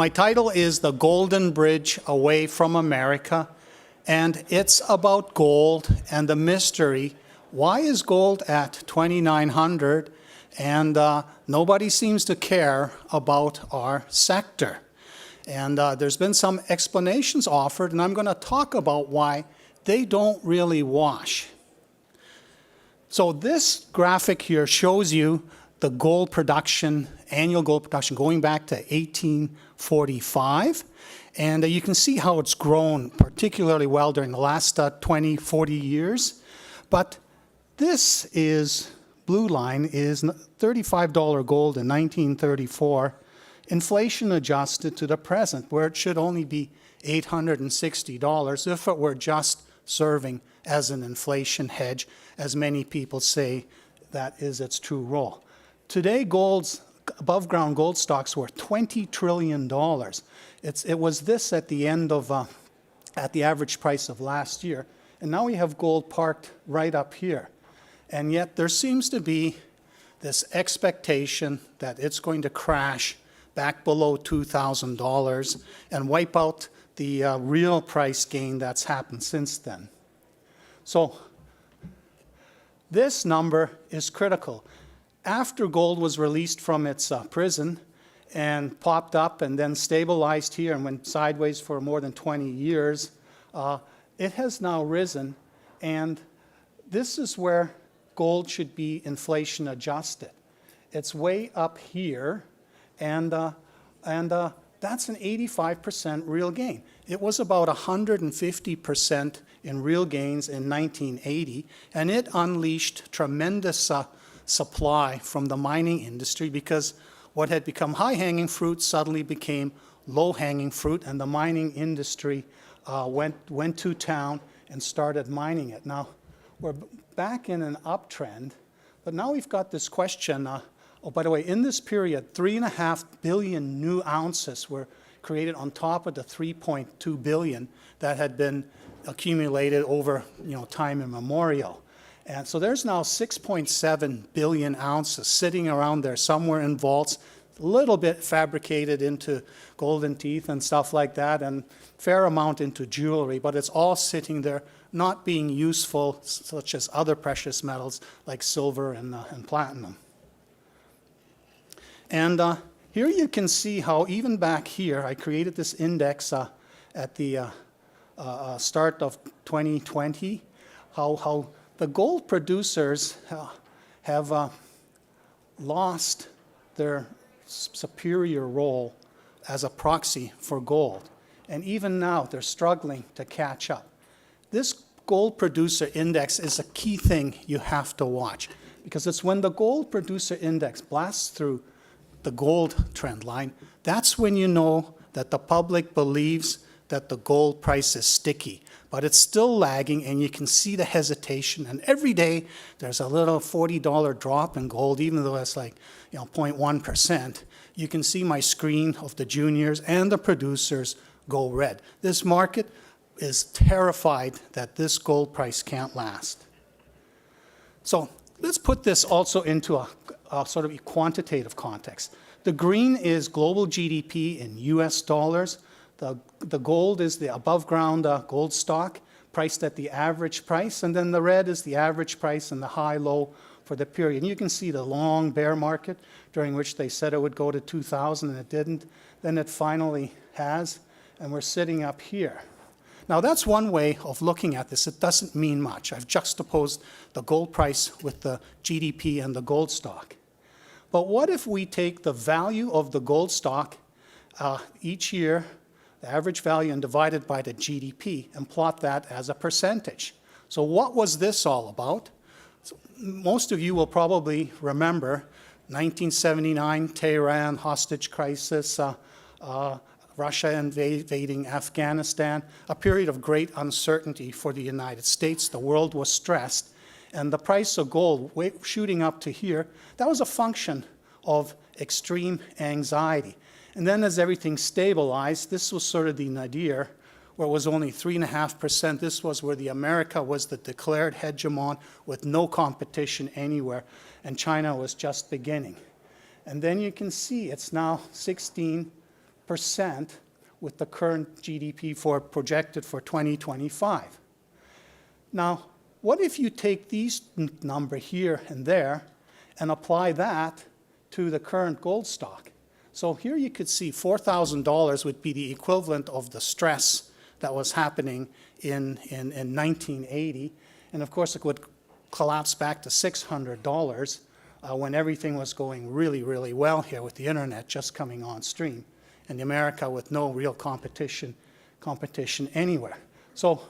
My title is The Golden Bridge Away from America, and it's about gold and the mystery. Why is gold at 2,900 and nobody seems to care about our sector? And there's been some explanations offered, and I'm going to talk about why they don't really wash. So this graphic here shows you the gold production, annual gold production going back to 1845. And you can see how it's grown particularly well during the last 20, 40 years. But this is, blue line is $35 gold in 1934, inflation adjusted to the present, where it should only be $860 if it were just serving as an inflation hedge, as many people say that is its true role. Today, gold's above ground gold stocks were $20 trillion. It was this at the end of, at the average price of last year. And now we have gold parked right up here. And yet there seems to be this expectation that it's going to crash back below $2,000 and wipe out the real price gain that's happened since then. So this number is critical. After gold was released from its prison and popped up and then stabilized here and went sideways for more than 20 years, it has now risen, and this is where gold should be inflation adjusted. It's way up here, and that's an 85% real gain. It was about 150% in real gains in 1980, and it unleashed tremendous supply from the mining industry, because what had become high-hanging fruit suddenly became low-hanging fruit, and the mining industry went to town and started mining it. Now, we're back in an uptrend, but now we've got this question. Oh, by the way, in this period, 3.5 billion new ounces were created on top of the 3.2 billion that had been accumulated over time immemorial. And so there's now 6.7 billion ounces sitting around there somewhere in vaults, a little bit fabricated into golden teeth and stuff like that, and fair amount into jewelry, but it's all sitting there not being useful, such as other precious metals like silver and platinum. And here you can see how even back here, I created this index at the start of 2020, how the gold producers have lost their superior role as a proxy for gold. And even now, they're struggling to catch up. This gold producer index is a key thing you have to watch, because it's when the gold producer index blasts through the gold trend line, that's when you know that the public believes that the gold price is sticky. But it's still lagging, and you can see the hesitation. And every day, there's a little $40 drop in gold, even though it's like 0.1%. You can see my screen of the juniors and the producers go red. This market is terrified that this gold price can't last. So let's put this also into a sort of a quantitative context. The green is global GDP in US dollars. The gold is the above ground gold stock priced at the average price, and then the red is the average price and the high-low for the period. And you can see the long bear market during which they said it would go to 2,000 and it didn't. Then it finally has, and we're sitting up here. Now that's one way of looking at this. It doesn't mean much. I've juxtaposed the gold price with the GDP and the gold stock. But what if we take the value of the gold stock each year, the average value, and divide it by the GDP and plot that as a percentage? So what was this all about? So most of you will probably remember 1979 Tehran hostage crisis, Russia invading Afghanistan, a period of great uncertainty for the United States. The world was stressed, and the price of gold shooting up to here, that was a function of extreme anxiety. And then as everything stabilized, this was sort of the nadir, where it was only 3.5%. This was where America was the declared hegemon with no competition anywhere, and China was just beginning. And then you can see it's now 16%, percent with the current GDP projected for 2025. Now, what if you take these number here and there and apply that to the current gold stock? So here you could see $4,000 would be the equivalent of the stress that was happening in 1980. And of course, it would collapse back to $600 when everything was going really, really well here with the internet just coming on stream, and America with no real competition anywhere. So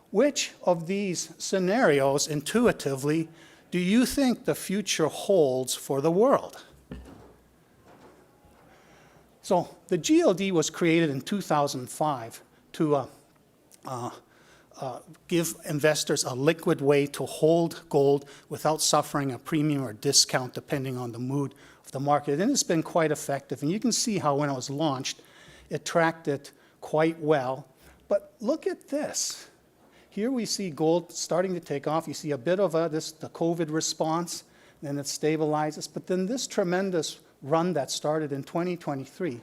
which of these scenarios intuitively do you think the future holds for the world? So the GLD was created in 2005 to give investors a liquid way to hold gold without suffering a premium or discount depending on the mood of the market. And it's been quite effective. And you can see how when it was launched, it tracked it quite well. But look at this. Here we see gold starting to take off. You see a bit of the COVID response, then it stabilizes. But then this tremendous run that started in 2023,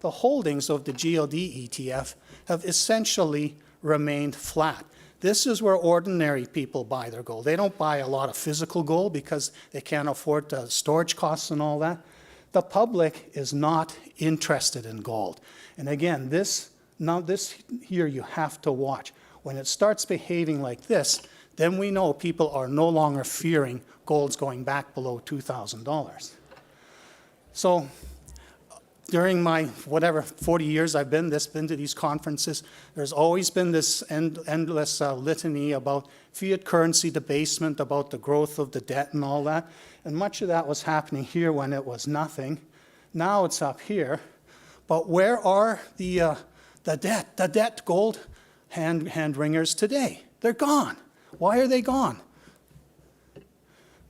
the holdings of the GLD ETF have essentially remained flat. This is where ordinary people buy their gold. They don't buy a lot of physical gold because they can't afford the storage costs and all that. The public is not interested in gold. And again, this here you have to watch. When it starts behaving like this, then we know people are no longer fearing gold's going back below $2,000. So during my 40 years I've been to these conferences, there's always been this endless litany about fiat currency debasement, about the growth of the debt and all that. And much of that was happening here when it was nothing. Now it's up here. But where are the debt gold hand ringers today? They're gone. Why are they gone?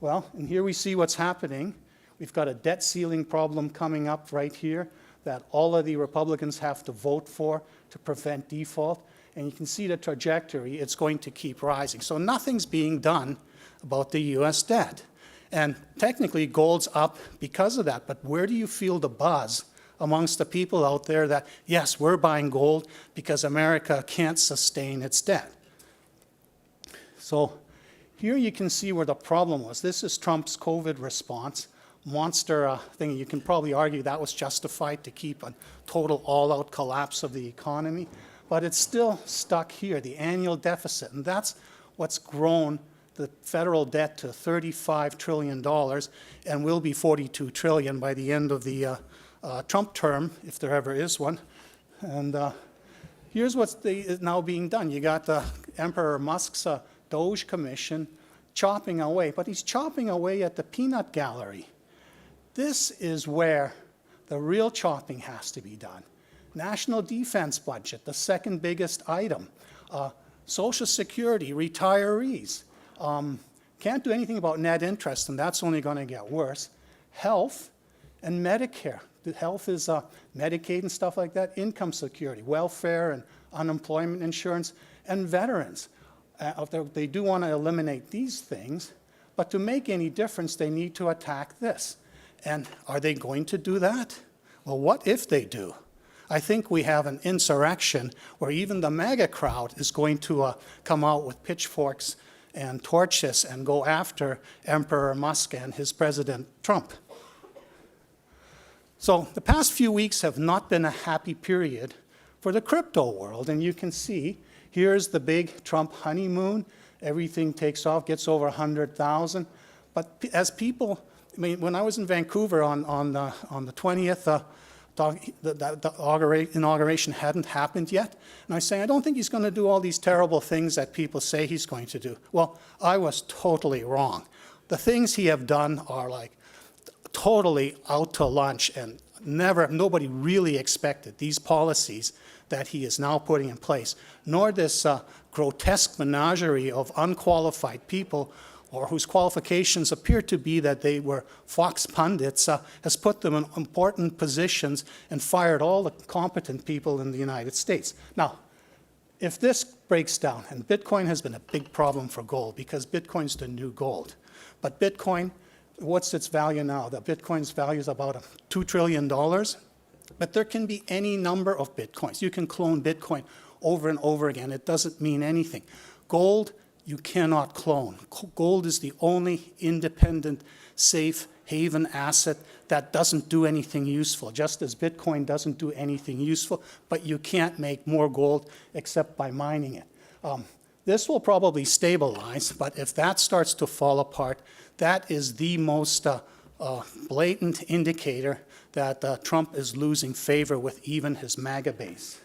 Well, and here we see what's happening. We've got a debt ceiling problem coming up right here that all of the Republicans have to vote for to prevent default. And you can see the trajectory. It's going to keep rising. So nothing's being done about the U.S. debt. And technically, gold's up because of that. But where do you feel the buzz amongst the people out there that, yes, we're buying gold because America can't sustain its debt? So here you can see where the problem was. This is Trump's COVID response. Monster thing. You can probably argue that was justified to keep a total all-out collapse of the economy. But it's still stuck here, the annual deficit. And that's what's grown the federal debt to $35 trillion and will be $42 trillion by the end of the Trump term, if there ever is one. And here's what's now being done. You got Emperor Musk's Doge Commission chopping away, but he's chopping away at the peanut gallery. This is where the real chopping has to be done. National defense budget, the second biggest item. Social Security, retirees. Can't do anything about net interest, and that's only going to get worse. Health and Medicare. The health is Medicaid and stuff like that. Income security, welfare and unemployment insurance, and veterans. They do want to eliminate these things, but to make any difference, they need to attack this. And are they going to do that? Well, what if they do? I think we have an insurrection where even the MAGA crowd is going to come out with pitchforks and torches and go after Emperor Musk and his President Trump. So the past few weeks have not been a happy period for the crypto world. And you can see, here's the big Trump honeymoon. Everything takes off, gets over 100,000. But as people, I mean, when I was in Vancouver on the 20th, the inauguration hadn't happened yet. And I say, I don't think he's going to do all these terrible things that people say he's going to do. Well, I was totally wrong. The things he have done are like totally out to lunch, and nobody really expected these policies that he is now putting in place, nor this grotesque menagerie of unqualified people or whose qualifications appear to be that they were Fox pundits, has put them in important positions and fired all the competent people in the United States. Now, if this breaks down, and Bitcoin has been a big problem for gold because Bitcoin's the new gold, but Bitcoin, what's its value now? The Bitcoin's value is about $2 trillion. But there can be any number of Bitcoins. You can clone Bitcoin over and over again. It doesn't mean anything. Gold, you cannot clone. Gold is the only independent, safe haven asset that doesn't do anything useful, just as Bitcoin doesn't do anything useful, but you can't make more gold except by mining it. This will probably stabilize, but if that starts to fall apart, that is the most blatant indicator that Trump is losing favor with even his MAGA base.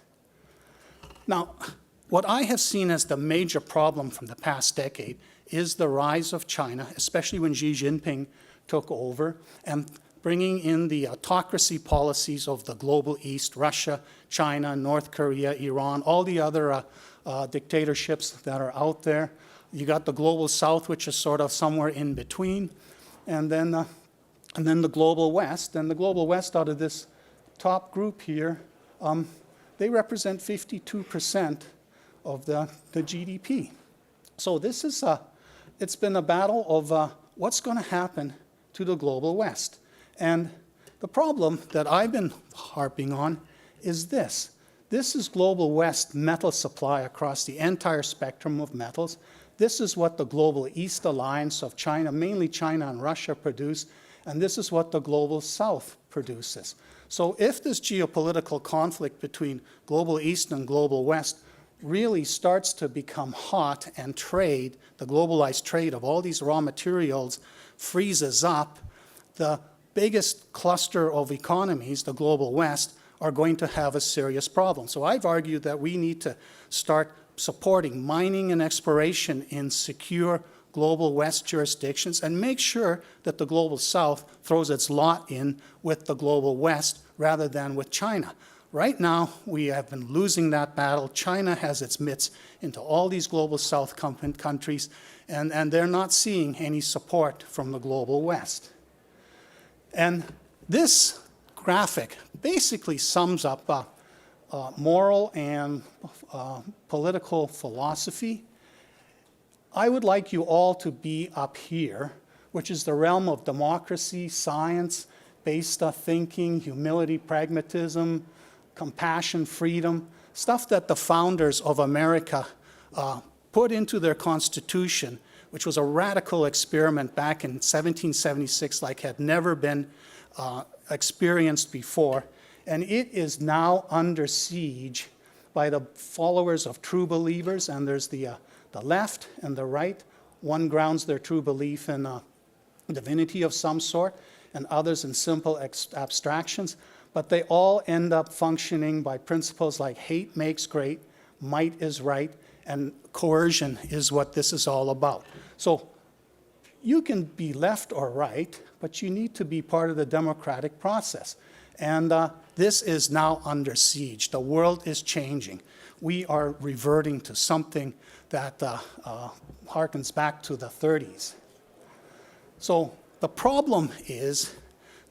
Now, what I have seen as the major problem from the past decade is the rise of China, especially when Xi Jinping took over, and bringing in the autocracy policies of the global East, Russia, China, North Korea, Iran, all the other dictatorships that are out there. You got the global South, which is sort of somewhere in between, and then the global West. And the global West, out of this top group here, they represent 52% of the GDP. So this is it's been a battle of what's going to happen to the global West. And the problem that I've been harping on is this. This is global West metal supply across the entire spectrum of metals. This is what the global East alliance of China, mainly China and Russia, produce, and this is what the global South produces. So if this geopolitical conflict between global East and global West really starts to become hot and trade, the globalized trade of all these raw materials freezes up, the biggest cluster of economies, the global West, are going to have a serious problem. So I've argued that we need to start supporting mining and exploration in secure global West jurisdictions and make sure that the global South throws its lot in with the global West rather than with China. Right now, we have been losing that battle. China has its mitts into all these global South countries, and they're not seeing any support from the global West. And this graphic basically sums up moral and political philosophy. I would like you all to be up here, which is the realm of democracy, science-based thinking, humility, pragmatism, compassion, freedom, stuff that the founders of America put into their Constitution, which was a radical experiment back in 1776 like had never been experienced before. And it is now under siege by the followers of true believers, and there's the left and the right. One grounds their true belief in divinity of some sort, and others in simple abstractions. But they all end up functioning by principles like hate makes great, might is right, and coercion is what this is all about. So you can be left or right, but you need to be part of the democratic process. And this is now under siege. The world is changing. We are reverting to something that harkens back to the 30s. So the problem is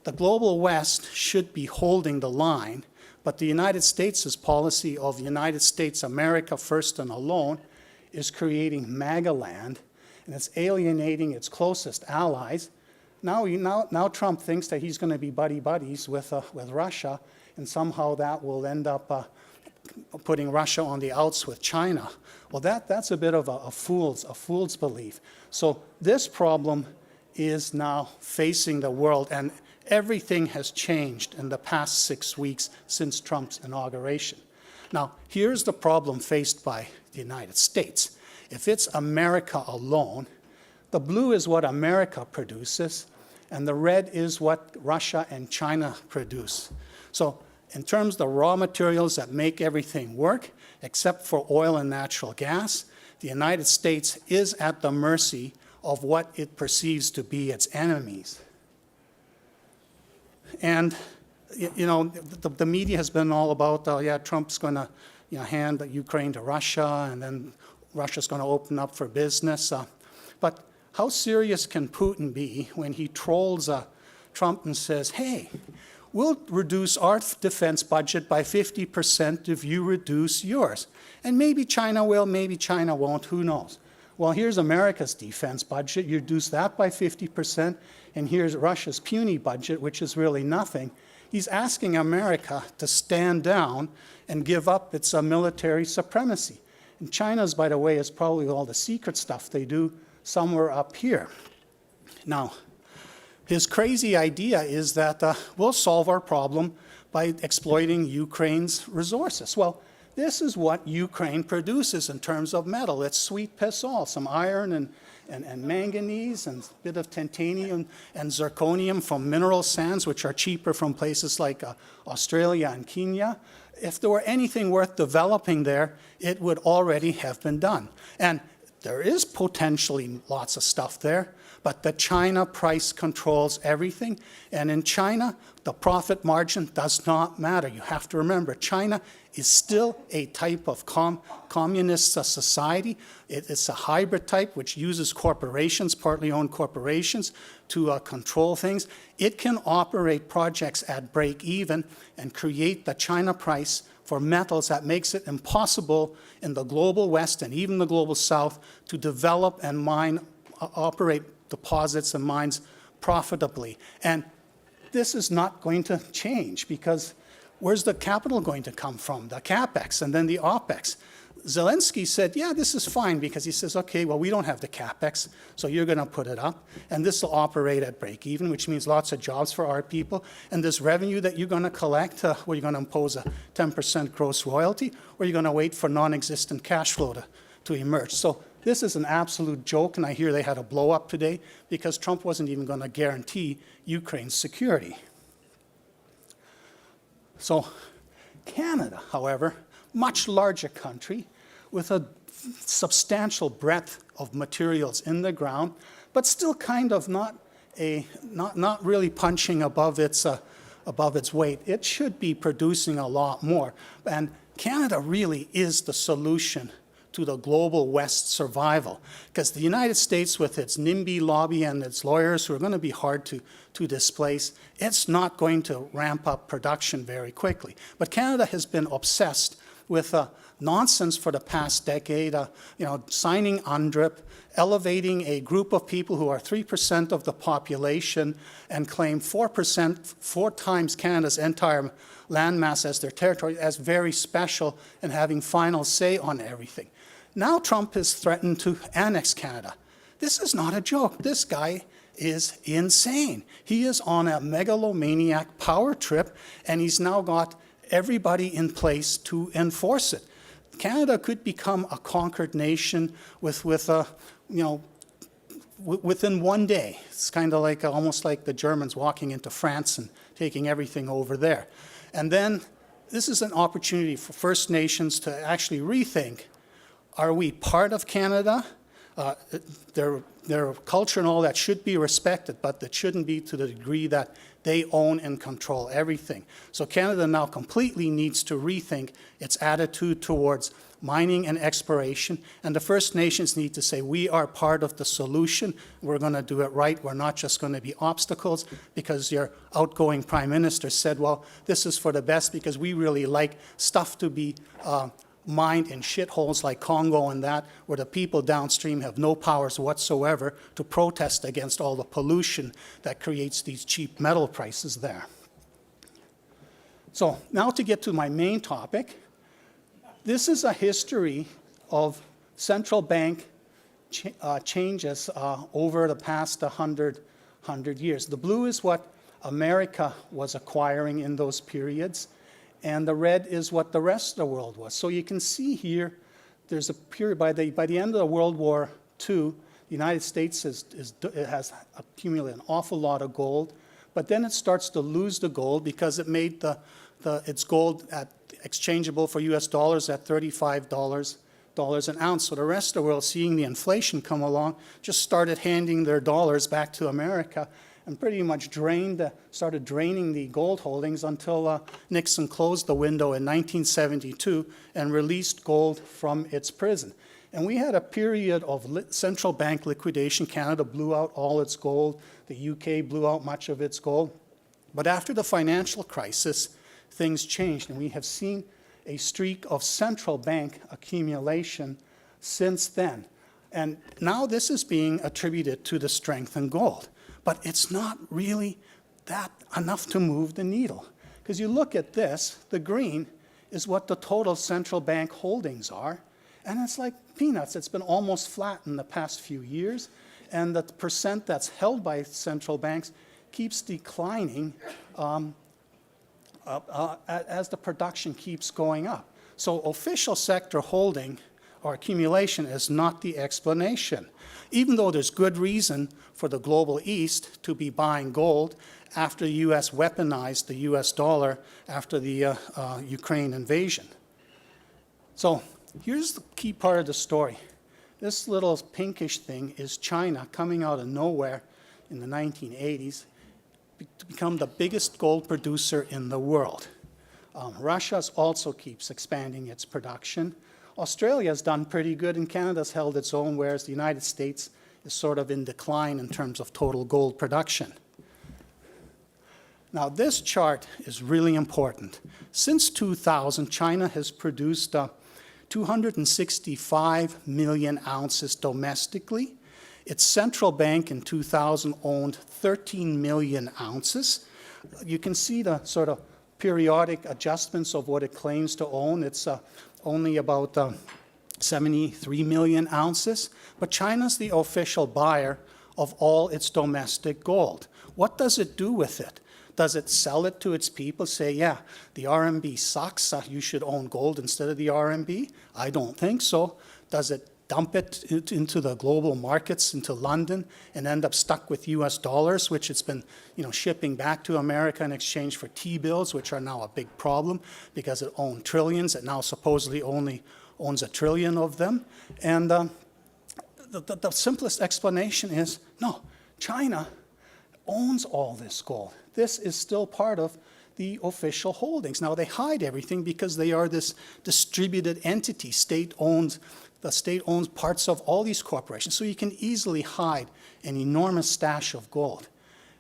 the global West should be holding the line, but the United States' policy of United States, America first and alone, is creating MAGA land, and it's alienating its closest allies. Now Trump thinks that he's going to be buddy-buddies with Russia, and somehow that will end up putting Russia on the outs with China. Well, that's a bit of a fool's belief. So this problem is now facing the world, and everything has changed in the past 6 weeks since Trump's inauguration. Now, here's the problem faced by the United States. If it's America alone, the blue is what America produces, and the red is what Russia and China produce. So in terms of the raw materials that make everything work, except for oil and natural gas, the United States is at the mercy of what it perceives to be its enemies. And you know, the media has been all about, yeah, Trump's going to hand Ukraine to Russia, and then Russia's going to open up for business. But how serious can Putin be when he trolls Trump and says, hey, we'll reduce our defense budget by 50% if you reduce yours. And maybe China will, maybe China won't, who knows? Well, here's America's defense budget. You reduce that by 50%, and here's Russia's puny budget, which is really nothing. he's asking America to stand down and give up its military supremacy. And China's, by the way, is probably all the secret stuff they do somewhere up here. Now, his crazy idea is that we'll solve our problem by exploiting Ukraine's resources. Well, this is what Ukraine produces in terms of metal. It's sweet piss all, some iron and manganese and a bit of titanium and zirconium from mineral sands, which are cheaper from places like Australia and Kenya. If there were anything worth developing there, it would already have been done. And there is potentially lots of stuff there, but the China price controls everything. And in China, the profit margin does not matter. You have to remember, China is still a type of communist society. It's a hybrid type which uses corporations, partly owned corporations, to control things. It can operate projects at break even and create the China price for metals that makes it impossible in the global West and even the global South to develop and mine, operate deposits and mines profitably. And this is not going to change because where's the capital going to come from? The CapEx and then the OpEx. Zelensky said, yeah, this is fine, because he says, okay, well, we don't have the CapEx, so you're going to put it up, and this will operate at break even, which means lots of jobs for our people. And this revenue that you're going to collect, where you're going to impose a 10% gross royalty, or you're going to wait for non-existent cash flow to emerge. So this is an absolute joke, and I hear they had a blow up today because Trump wasn't even going to guarantee Ukraine's security. So Canada, however, much larger country with a substantial breadth of materials in the ground, but still kind of not really punching above its weight. It should be producing a lot more. And Canada really is the solution to the global West survival, because the United States, with its NIMBY lobby and its lawyers who are going to be hard to displace, it's not going to ramp up production very quickly. But Canada has been obsessed with nonsense for the past decade, signing UNDRIP, elevating a group of people who are 3% of the population and claim 4%, 4 times Canada's entire landmass as their territory, as very special and having final say on everything. Now Trump has threatened to annex Canada. This is not a joke. This guy is insane. He is on a megalomaniac power trip, and he's now got everybody in place to enforce it. Canada could become a conquered nation within one day. It's kind of like almost like the Germans walking into France and taking everything over there. And then this is an opportunity for First Nations to actually rethink, are we part of Canada? Their culture and all that should be respected, but it shouldn't be to the degree that they own and control everything. So Canada now completely needs to rethink its attitude towards mining and exploration, and the First Nations need to say, we are part of the solution, we're going to do it right, we're not just going to be obstacles, because your outgoing Prime Minister said, well, this is for the best because we really like stuff to be mined in shitholes like Congo and that, where the people downstream have no powers whatsoever to protest against all the pollution that creates these cheap metal prices there. So now to get to my main topic, this is a history of central bank changes over the past 100 years. The blue is what America was acquiring in those periods, and the red is what the rest of the world was. So you can see here, there's a period, by the end of the World War II, the United States has accumulated an awful lot of gold, but then it starts to lose the gold because it made its gold exchangeable for US dollars at $35 an ounce. So the rest of the world, seeing the inflation come along, just started handing their dollars back to America and pretty much started draining the gold holdings until Nixon closed the window in 1972 and released gold from its prison. And we had a period of central bank liquidation. Canada blew out all its gold. The UK blew out much of its gold. But after the financial crisis, things changed, and we have seen a streak of central bank accumulation since then. And now this is being attributed to the strength in gold. But it's not really that enough to move the needle. Because you look at this, the green is what the total central bank holdings are, and it's like peanuts. It's been almost flat in the past few years, and the percent that's held by central banks keeps declining as the production keeps going up. So official sector holding or accumulation is not the explanation. Even though there's good reason for the global East to be buying gold after the U.S. weaponized the U.S. dollar after the Ukraine invasion. So here's the key part of the story. This little pinkish thing is China coming out of nowhere in the 1980s to become the biggest gold producer in the world. Russia also keeps expanding its production. Australia's done pretty good, and Canada's held its own, whereas the United States is sort of in decline in terms of total gold production. Now, this chart is really important. Since 2000, China has produced 265 million ounces domestically. Its central bank in 2000 owned 13 million ounces. You can see the sort of periodic adjustments of what it claims to own. It's only about 73 million ounces, but China's the official buyer of all its domestic gold. What does it do with it? Does it sell it to its people, say, yeah, the RMB sucks, you should own gold instead of the RMB? I don't think so. Does it dump it into the global markets, into London, and end up stuck with US dollars, which it's been shipping back to America in exchange for T-bills, which are now a big problem because it owned trillions. It now supposedly only owns 1 trillion of them. And the simplest explanation is, no, China owns all this gold. This is still part of the official holdings. Now, they hide everything because they are this distributed entity. The state owns parts of all these corporations, so you can easily hide an enormous stash of gold.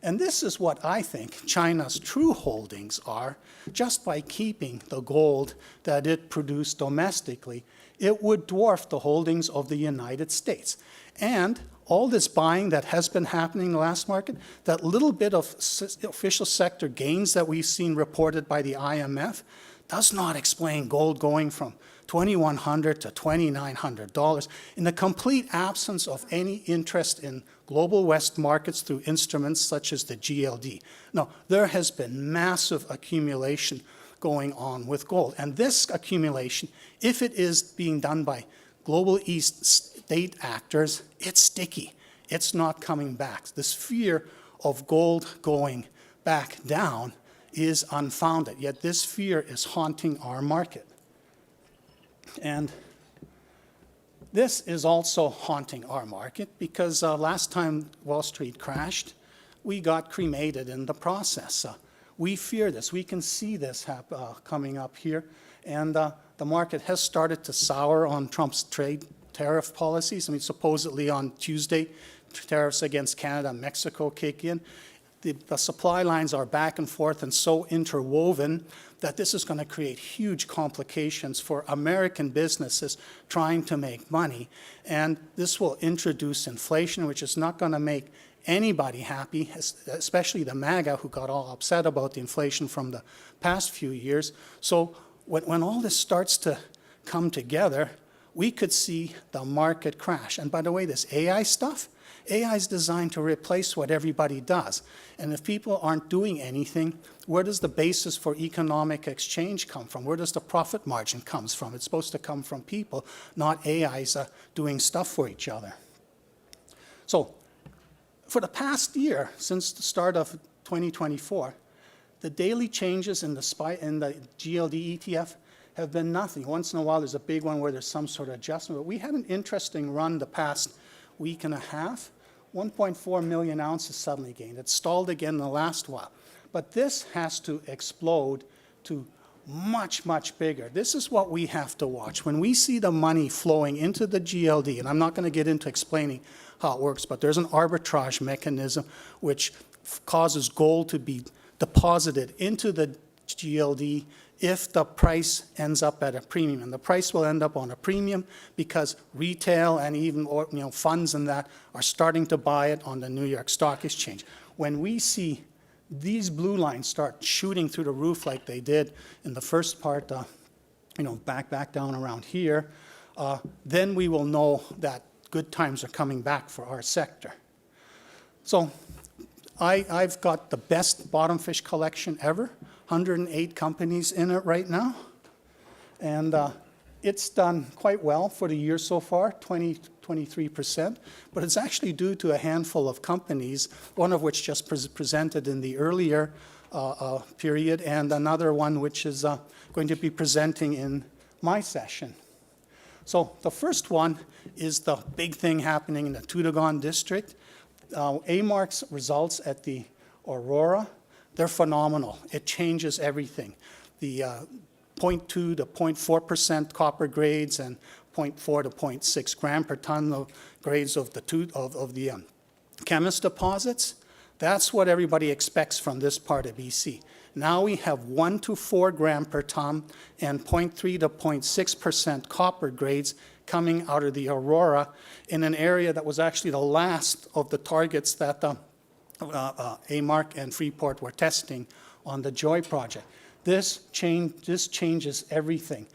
And this is what I think China's true holdings are. Just by keeping the gold that it produced domestically, it would dwarf the holdings of the United States. And all this buying that has been happening in the last market, that little bit of official sector gains that we've seen reported by the IMF, does not explain gold going from $2,100 to $2,900 in the complete absence of any interest in global West markets through instruments such as the GLD. No, there has been massive accumulation going on with gold. And this accumulation, if it is being done by global East state actors, it's sticky. It's not coming back. This fear of gold going back down is unfounded, yet this fear is haunting our market. And this is also haunting our market because last time Wall Street crashed, we got cremated in the process. We fear this. We can see this coming up here. And the market has started to sour on Trump's trade tariff policies. I mean, supposedly on Tuesday, tariffs against Canada and Mexico kick in. The supply lines are back and forth and so interwoven that this is going to create huge complications for American businesses trying to make money. And this will introduce inflation, which is not going to make anybody happy, especially the MAGA who got all upset about the inflation from the past few years. So when all this starts to come together, we could see the market crash. And by the way, this AI stuff, AI is designed to replace what everybody does. And if people aren't doing anything, where does the basis for economic exchange come from? Where does the profit margin come from? It's supposed to come from people, not AIs doing stuff for each other. So for the past year, since the start of 2024, the daily changes in the GLD ETF have been nothing. Once in a while, there's a big one where there's some sort of adjustment. But we had an interesting run the past week and a half. 1.4 million ounces suddenly gained. It stalled again in the last while. But this has to explode to much, much bigger. This is what we have to watch. When we see the money flowing into the GLD, and I'm not going to get into explaining how it works, but there's an arbitrage mechanism which causes gold to be deposited into the GLD if the price ends up at a premium. And the price will end up on a premium because retail and even funds and that are starting to buy it on the New York Stock Exchange. When we see these blue lines start shooting through the roof like they did in the first part, back down around here, then we will know that good times are coming back for our sector. So I've got the best bottom fish collection ever, 108 companies in it right now, and it's done quite well for the year so far, 23%, but it's actually due to a handful of companies, one of which just presented in the earlier period, and another one which is going to be presenting in my session. So the first one is the big thing happening in the Toodoggone district. AMARC's results at the Aurora, they're phenomenal. It changes everything. The 0.2 to 0.4% copper grades and 0.4 to 0.6 gram per ton of grades of the Chemist deposits. That's what everybody expects from this part of BC. Now we have 1 to 4 gram per ton and 0.3 to 0.6% copper grades coming out of the Aurora in an area that was actually the last of the targets that AMARC and Freeport were testing on the Joy project. This changes everything,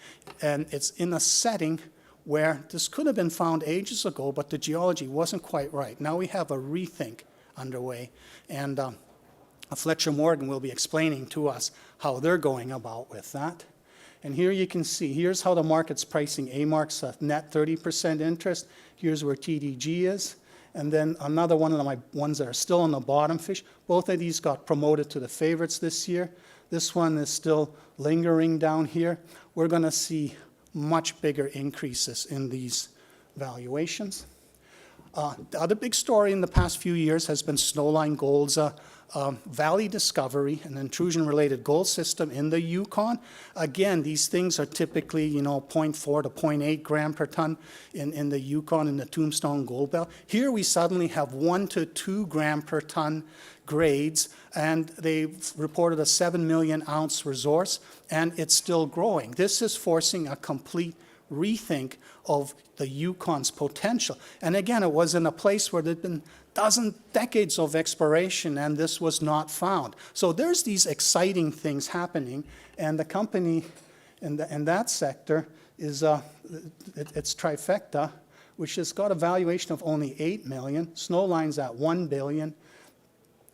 and it's in a setting where this could have been found ages ago, but the geology wasn't quite right. Now we have a rethink underway, and Fletcher Morgan will be explaining to us how they're going about with that. And here you can see, here's how the market's pricing AMARC's net 30% interest. Here's where TDG is. And then another one of my ones that are still on the bottom fish. Both of these got promoted to the favorites this year. This one is still lingering down here. We're going to see much bigger increases in these valuations. The other big story in the past few years has been Snowline Gold's valley discovery, an intrusion-related gold system in the Yukon. Again, these things are typically, 0.4 to 0.8 gram per ton in the Yukon in the Tombstone Gold Belt. Here we suddenly have 1 to 2 gram per ton grades, and they've reported a 7 million ounce resource, and it's still growing. This is forcing a complete rethink of the Yukon's potential. And again, it was in a place where there'd been decades of exploration, and this was not found. So there's these exciting things happening, and the company in that sector is it's Trifecta, which has got a valuation of only $8 million. Snowline's at $1 billion.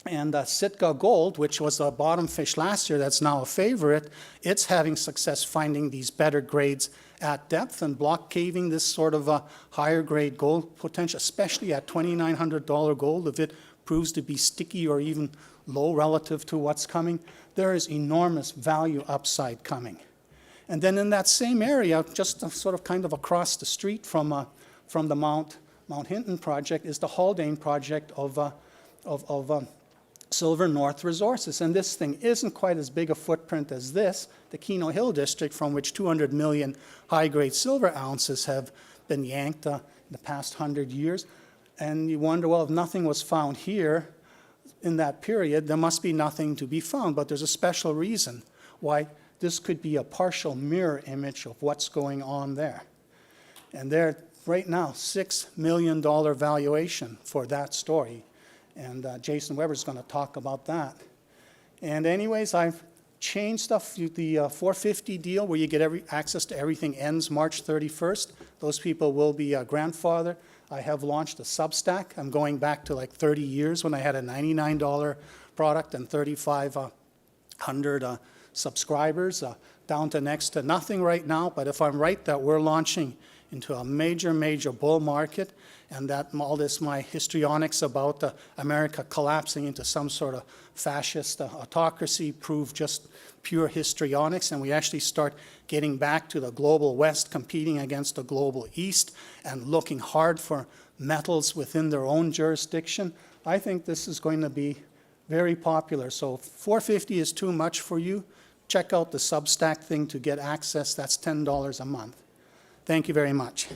And Sitka Gold, which was a bottom fish last year that's now a favorite, it's having success finding these better grades at depth and block caving this sort of a higher grade gold potential, especially at $2,900 gold. If it proves to be sticky or even low relative to what's coming, there is enormous value upside coming. And then in that same area, just sort of kind of across the street from the Mount Hinton project, is the Haldane project of Silver North Resources. And this thing isn't quite as big a footprint as this, the Keno Hill district, from which 200 million high-grade silver ounces have been yanked in the past 100 years. And you wonder, well, if nothing was found here in that period, there must be nothing to be found. But there's a special reason why this could be a partial mirror image of what's going on there. And there, right now, $6 million valuation for that story. And Jason Weber's going to talk about that. And anyways, I've changed stuff. The 450 deal, where you get access to everything, ends March 31st. Those people will be grandfathered. I have launched a Substack. I'm going back to like 30 years when I had a $99 product and 3,500 subscribers, down to next to nothing right now. But if I'm right that we're launching into a major, major bull market, and that all this, my histrionics about America collapsing into some sort of fascist autocracy prove just pure histrionics, and we actually start getting back to the global West competing against the global East and looking hard for metals within their own jurisdiction. I think this is going to be very popular. So if 450 is too much for you, check out the Substack thing to get access. That's $10 a month. Thank you very much.